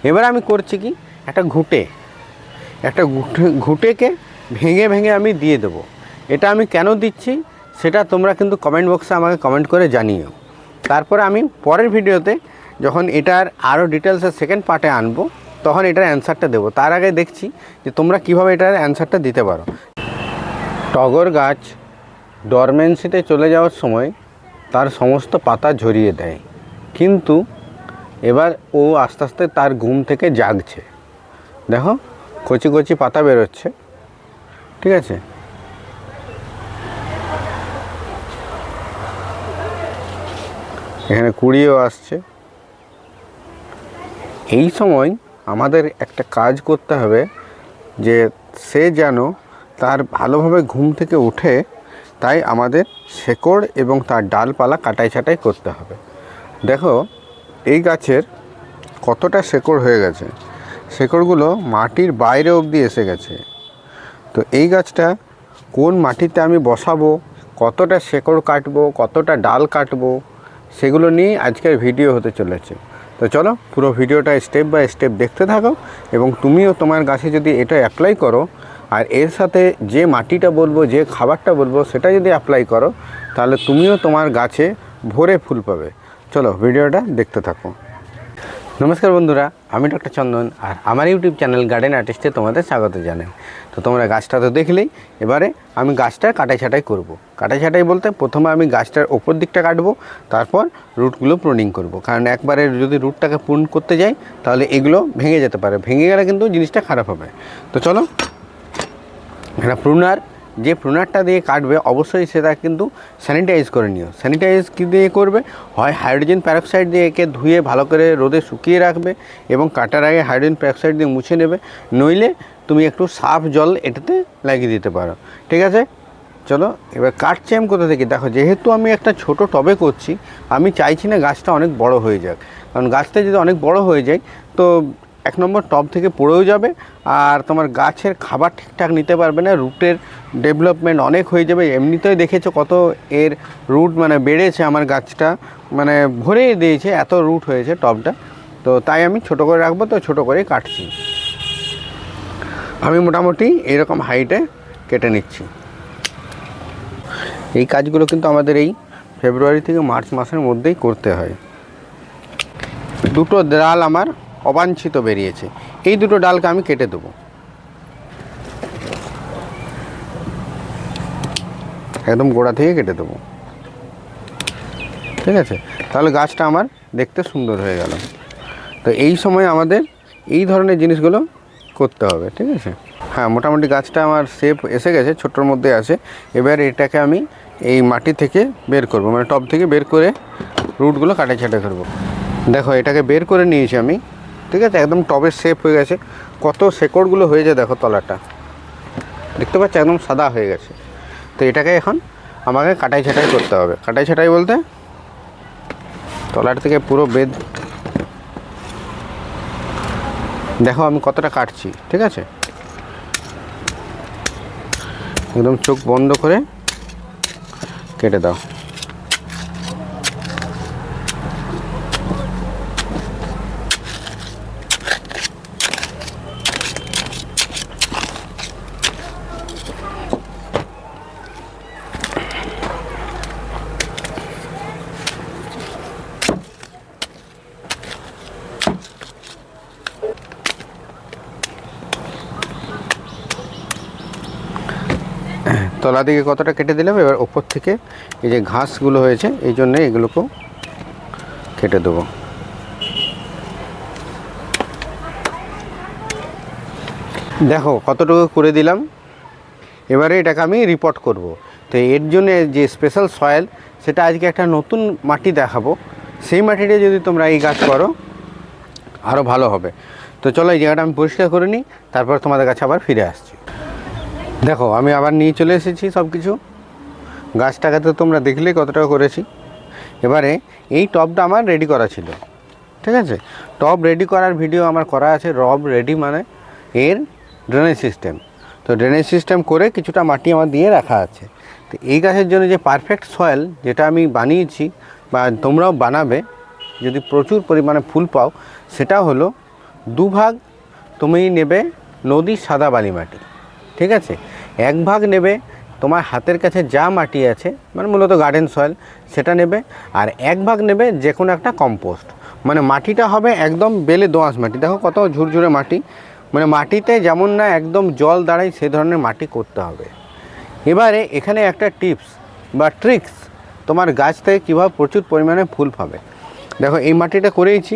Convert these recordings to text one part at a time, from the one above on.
এবার আমি করছি কি, একটা ঘুঁটেকে ভেঙে ভেঙে আমি দিয়ে দেবো। এটা আমি কেন দিচ্ছি সেটা তোমরা কিন্তু কমেন্ট বক্সে আমাকে কমেন্ট করে জানিও। তারপরে আমি পরের ভিডিওতে যখন এটার আরও ডিটেলসের সেকেন্ড পার্টে আনবো তখন এটার অ্যান্সারটা দেবো। তার আগে দেখছি যে তোমরা কীভাবে এটার অ্যান্সারটা দিতে পারো। টগর গাছ ডরমেন্সিতে চলে যাওয়ার সময় তার সমস্ত পাতা ঝরিয়ে দেয়, কিন্তু এবার ও আস্তে আস্তে তার ঘুম থেকে জাগছে। দেখো কচি কচি পাতা বেরোচ্ছে, ঠিক আছে। এখানে কুড়িও আসছে। এই সময় আমাদের একটা কাজ করতে হবে যে সে যেন তার ভালোভাবে ঘুম থেকে উঠে, তাই আমাদের শেকড় এবং তার ডালপালা কাটাই ছাঁটাই করতে হবে। দেখো এই গাছের কতটা শেকড় হয়ে গেছে, শেকড়গুলো মাটির বাইরে অবধি এসে গেছে। তো এই গাছটা কোন মাটিতে আমি বসাবো, কতটা শেকড় কাটবো, কতটা ডাল কাটবো, সেগুলো নিয়ে আজকের ভিডিও হতে চলেছে। তো চলো পুরো ভিডিওটা স্টেপ বাই স্টেপ দেখতে থাকো, এবং তুমিও তোমার গাছে যদি এটা অ্যাপ্লাই করো আর এর সাথে যে মাটিটা বলবো, যে খাবারটা বলবো সেটা যদি অ্যাপ্লাই করো, তাহলে তুমিও তোমার গাছে ভরে ফুল পাবে। চলো ভিডিওটা দেখতে থাকো। নমস্কার বন্ধুরা, আমি ডক্টর চন্দন, আর আমার ইউটিউব চ্যানেল গার্ডেন আর্টিস্টে তোমাদের স্বাগত জানাই। তো তোমরা গাছটা তো দেখলেই, এবারে আমি গাছটার কাটাই ছাঁটাই করব। কাটাই ছাঁটাই বলতে প্রথমে আমি গাছটার ওপর দিকটা কাটবো, তারপর রুটগুলো প্রুনিং করব। কারণ একবারে যদি রুটটাকে প্রুন করতে যাই তাহলে এগুলো ভেঙে যেতে পারে, ভেঙে গেলে কিন্তু জিনিসটা খারাপ হবে। তো চলো, একটা প্রুনার, যে প্রুনারটা দিয়ে কাটবে অবশ্যই সেটা কিন্তু স্যানিটাইজ করে নিও। স্যানিটাইজ কী দিয়ে করবে? হয় হাইড্রোজেন প্যারক্সাইড দিয়ে একে ধুয়ে ভালো করে রোদে শুকিয়ে রাখবে এবং কাটার আগে হাইড্রোজেন প্যারক্সাইড দিয়ে মুছে নেবে, নইলে তুমি একটু সাফ জল এটাতে লাগিয়ে দিতে পারো, ঠিক আছে। চলো এবার কাটছি আমি কোথা থেকে। দেখো, যেহেতু আমি একটা ছোট টবে করছি, আমি চাইছি না গাছটা অনেক বড় হয়ে যাক, কারণ গাছটা যদি অনেক বড় হয়ে যায় তো এক নম্বর টব থেকে পড়েও যাবে, আর তোমার গাছের খাবার ঠিকঠাক নিতে পারবে না, রুটের ডেভেলপমেন্ট অনেক হয়ে যাবে। এমনিতেই দেখেছো কত এর রুট মানে বেড়েছে, আমার গাছটা মানে ভরে দিয়েছে, এত রুট হয়েছে টবটা। তো তাই আমি ছোট করে রাখবো, তো ছোট করেই কাটছি। আমি মোটামুটি এরকম হাইটে কেটে নিচ্ছি। এই কাজগুলো কিন্তু আমাদের এই ফেব্রুয়ারি থেকে মার্চ মাসের মধ্যেই করতে হয়। দুটো ডাল আমার অবাঞ্ছিত বেরিয়েছে, এই দুটো ডালকে আমি কেটে দেবো। একদম গোড়া থেকে কেটে দেবো, ঠিক আছে। তাহলে গাছটা আমার দেখতে সুন্দর হয়ে গেল। তো এই সময় আমাদের এই ধরনের জিনিসগুলো করতে হবে, ঠিক আছে। হ্যাঁ, মোটামুটি গাছটা আমার শেপ এসে গেছে, ছোটোর মধ্যে আছে। এবার এটাকে আমি এই মাটি থেকে বের করব, মানে টব থেকে বের করে রুটগুলো কাটা ছাঁটা করবো। দেখো এটাকে বের করে নিয়েছি আমি, ঠিক আছে। একদম টবের শেপ হয়ে গেছে, কত শেকড়গুলো হয়েছে দেখো, তলাটা দেখতে পাচ্ছ একদম সাদা হয়ে গেছে। তো এটাকে এখন আমাকে কাটাই ছাঁটাই করতে হবে। কাটাই ছাঁটাই বলতে তলার থেকে পুরো বেদ, দেখো আমি কতটা কাটছি, ঠিক আছে। একদম চোখ বন্ধ করে কেটে দাও। তলা দিকে কতটা কেটে দিলাম। এবার ওপর থেকে এই যে ঘাসগুলো হয়েছে, এই জন্যে এগুলোকেও কেটে দেবো। দেখো কতটুকু করে দিলাম। এবারে এটাকে আমি রিপোর্ট করব। তো এর জন্য যে স্পেশাল সয়েল, সেটা আজকে একটা নতুন মাটি দেখাবো। সেই মাটিটা যদি তোমরা এই গাছ করো আরও ভালো হবে। তো চলো এই জায়গাটা আমি পরিষ্কার করে নিই, তারপর তোমাদের কাছে আবার ফিরে আসছি। দেখো আমি আবার নিয়ে চলে এসেছি সব কিছু। গাছটাকে তো তোমরা দেখলেই কতটা করেছি। এবারে এই টবটা আমার রেডি করা ছিল, ঠিক আছে। টব রেডি করার ভিডিও আমার করা আছে। রব রেডি মানে এর ড্রেনেজ সিস্টেম। তো ড্রেনেজ সিস্টেম করে কিছুটা মাটি আমার দিয়ে রাখা আছে। তো এই গাছের জন্য যে পারফেক্ট সয়েল যেটা আমি বানিয়েছি বা তোমরাও বানাবে যদি প্রচুর পরিমাণে ফুল পাও, সেটা হলো 2 ভাগ তুমি নেবে নদীর সাদা বালি মাটি, ঠিক আছে? 1 ভাগ নেবে তোমার হাতের কাছে যা মাটি আছে, মানে মূলত গার্ডেন সয়েল, সেটা নেবে। আর 1 ভাগ নেবে যে কোনো একটা কম্পোস্ট, মানে মাটিটা হবে একদম বেলে দোআঁশ মাটি। দেখো কত ঝুরঝুরে মাটি, মানে মাটিতে যেমন না একদম জল দাঁড়ায় সেই ধরনের মাটি করতে হবে। এবারে এখানে একটা টিপস বা ট্রিক্স, তোমার গাছ থেকে কীভাবে প্রচুর পরিমাণে ফুল পাবে। দেখো এই মাটিটা করেইছি,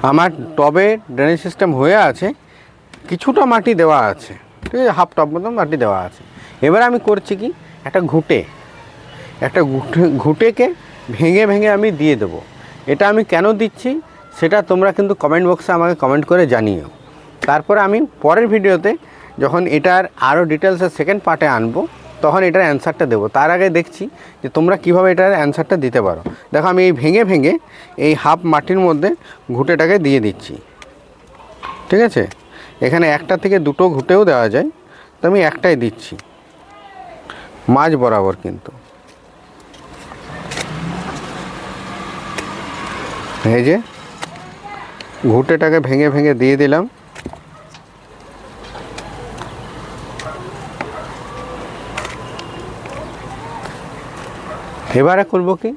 আমার টবে ড্রেনেজ সিস্টেম হয়ে আছে, কিছুটা মাটি দেওয়া আছে, ঠিক আছে, হাফ টব মতো মাটি দেওয়া আছে। এবার আমি করছি কি, একটা ঘুঁটেকে ভেঙে ভেঙে আমি দিয়ে দেবো। এটা আমি কেন দিচ্ছি সেটা তোমরা কিন্তু কমেন্ট বক্সে আমাকে কমেন্ট করে জানিও। তারপরে আমি পরের ভিডিওতে যখন এটার আরও ডিটেলসের সেকেন্ড পার্টে আনবো তখন এটার অ্যান্সারটা দেবো। তার আগে দেখছি যে তোমরা কীভাবে এটার অ্যান্সারটা দিতে পারো। দেখো আমি এই ভেঙে ভেঙে এই হাফ মাটির মধ্যে ঘুঁটেটাকে দিয়ে দিচ্ছি, ঠিক আছে? এখানে একটা থেকে দুটো ঘুঁটেও দেওয়া যায়, তো আমি একটাই দিচ্ছি মাঝ বরাবর। কিন্তু এই যে ঘুঁটেটাকে ভেঙে ভেঙে দিয়ে দিলাম। এবারে করব কি,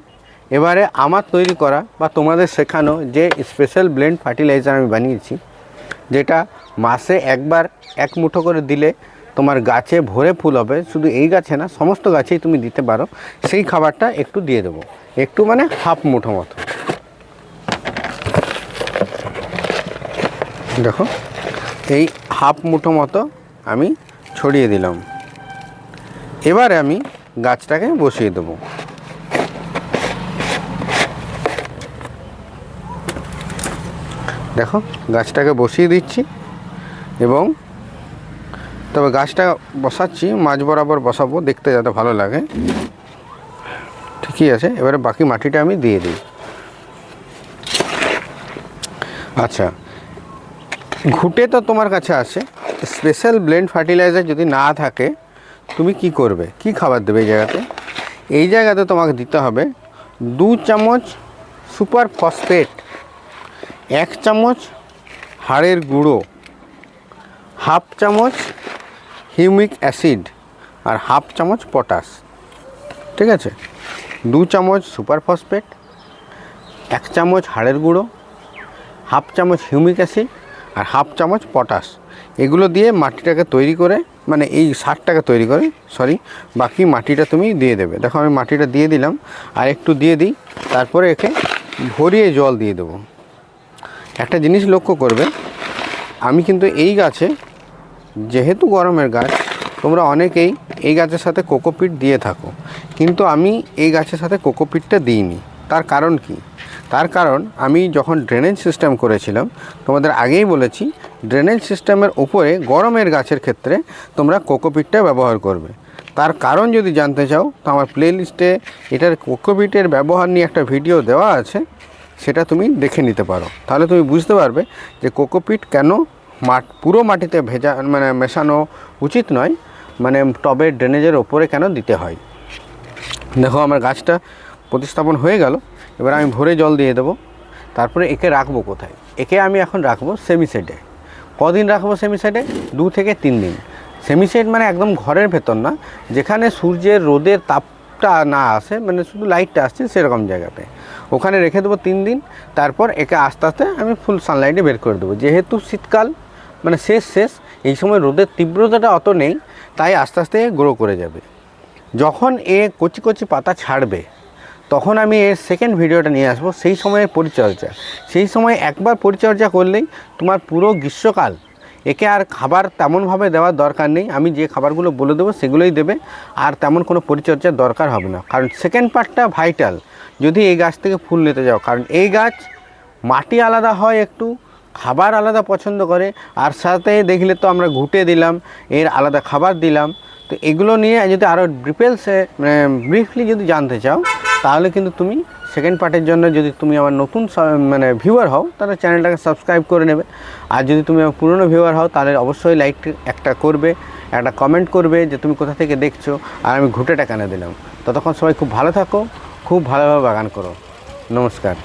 এবারে আমার তৈরি করা বা তোমাদের শেখানো যে স্পেশাল ব্লেন্ড ফার্টিলাইজার আমি বানিয়েছি, যেটা মাসে একবার 1 মুঠো করে দিলে তোমার গাছে ভরে ফুল হবে। শুধু এই গাছে না, সমস্ত গাছেই তুমি দিতে পারো। সেই খাবারটা একটু দিয়ে দেবো, একটু মানে হাফ মুঠো মতো। দেখো এই হাফ মুঠো মতো আমি ছড়িয়ে দিলাম। এবারে আমি গাছটাকে বসিয়ে দেবো। দেখো গাছটাকে বসিয়ে দিচ্ছি, এবং তবে গাছটা বসাচ্ছি মাঝ বরাবর বসাবো, দেখতে যাতে ভালো লাগে। ঠিকই আছে, এবারে বাকি মাটিটা আমি দিয়ে দিই। আচ্ছা, ঘুঁটে তো তোমার কাছে আছে, স্পেশাল ব্লেন্ড ফার্টিলাইজার যদি না থাকে তুমি কি করবে, কি খাবার দেবে এই জায়গাতে? এই জায়গাতে তোমাকে দিতে হবে 2 চামচ সুপার ফসফেট, 1 চামচ হাড়ের গুঁড়ো, হাফ চামচ হিউমিক অ্যাসিড, আর হাফ চামচ পটাশ, ঠিক আছে? 2 চামচ সুপার ফসফেট, 1 চামচ হাড়ের গুঁড়ো, হাফ চামচ হিউমিক অ্যাসিড, আর হাফ চামচ পটাশ। এগুলো দিয়ে মাটিটাকে তৈরি করে, মানে এই সারটাকে তৈরি করে, বাকি মাটিটা তুমি দিয়ে দেবে। দেখো আমি মাটিটা দিয়ে দিলাম, আর একটু দিয়ে দিই, তারপরে একে ভরিয়ে জল দিয়ে দেবো। একটা জিনিস লক্ষ্য করবে, আমি কিন্তু এই গাছে, যেহেতু গরমের গাছ, তোমরা অনেকেই এই গাছের সাথে কোকোপিট দিয়ে থাকো, কিন্তু আমি এই গাছের সাথে কোকোপিটটা দিইনি। তার কারণ কি? তার কারণ আমি যখন ড্রেনেজ সিস্টেম করেছিলাম, তোমাদের আগেই বলেছি, ড্রেনেজ সিস্টেমের উপরে গরমের গাছের ক্ষেত্রে তোমরা কোকোপিটটা ব্যবহার করবে। তার কারণ যদি জানতে চাও তো আমার প্লে লিস্টে এটার কোকোপিটের ব্যবহার নিয়ে একটা ভিডিও দেওয়া আছে, সেটা তুমি দেখে নিতে পারো। তাহলে তুমি বুঝতে পারবে যে কোকোপিট কেন পুরো মাটিতে মানে মেশানো উচিত নয়, মানে টবের ড্রেনেজের ওপরে কেন দিতে হয়। দেখো আমার গাছটা প্রতিস্থাপন হয়ে গেল। এবার আমি ভরে জল দিয়ে দেবো। তারপরে একে রাখবো কোথায়? একে আমি এখন রাখবো সেমি শেডে। কদিন রাখবো সেমি শেডে? 2 থেকে 3 দিন। সেমি শেড মানে একদম ঘরের ভেতর না, যেখানে সূর্যের রোদের তাপটা না আসে, মানে শুধু লাইটটা আসছে সেরকম জায়গাতে। ওখানে রেখে দেবো 3 দিন। তারপর একে আস্তে আস্তে আমি ফুল সানলাইটে বের করে দেবো। যেহেতু শীতকাল মানে শেষ, এই সময় রোদের তীব্রতাটা অত নেই, তাই আস্তে আস্তে গ্রো করে যাবে। যখন এ কচি কচি পাতা ছাড়বে, তখন আমি এর সেকেন্ড ভিডিওটা নিয়ে আসবো। সেই সময়ের পরিচর্যা, সেই সময় একবার পরিচর্যা করলেই তোমার পুরো গ্রীষ্মকাল একে আর খাবার তেমনভাবে দেওয়ার দরকার নেই। আমি যে খাবারগুলো বলে দেবো সেগুলোই দেবে, আর তেমন কোনো পরিচর্যার দরকার হবে না। কারণ সেকেন্ড পার্টটা ভাইটাল যদি এই গাছ থেকে ফুল নিতে যাও। কারণ এই গাছ মাটি আলাদা হয়, একটু খাবার আলাদা পছন্দ করে, আর সাথে দেখলে তো আমরা ঘুঁটে দিলাম, এর আলাদা খাবার দিলাম। তো এগুলো নিয়ে যদি আরও ব্রিফলি যদি জানতে চাও, তাহলে কিন্তু তুমি সেকেন্ড পার্টের জন্য, যদি তুমি আমার নতুন ভিউয়ার হও, তাহলে চ্যানেলটাকে সাবস্ক্রাইব করে নেবে। আর যদি তুমি আমার পুরনো ভিউয়ার হও, তাহলে অবশ্যই লাইক একটা করবে, একটা কমেন্ট করবে যে তুমি কোথা থেকে দেখছো, আর আমি ঘুঁটেটা কেন দিলাম। ততক্ষণ সবাই খুব ভালো থাকো, খুব ভালোভাবে বাগান করো। নমস্কার।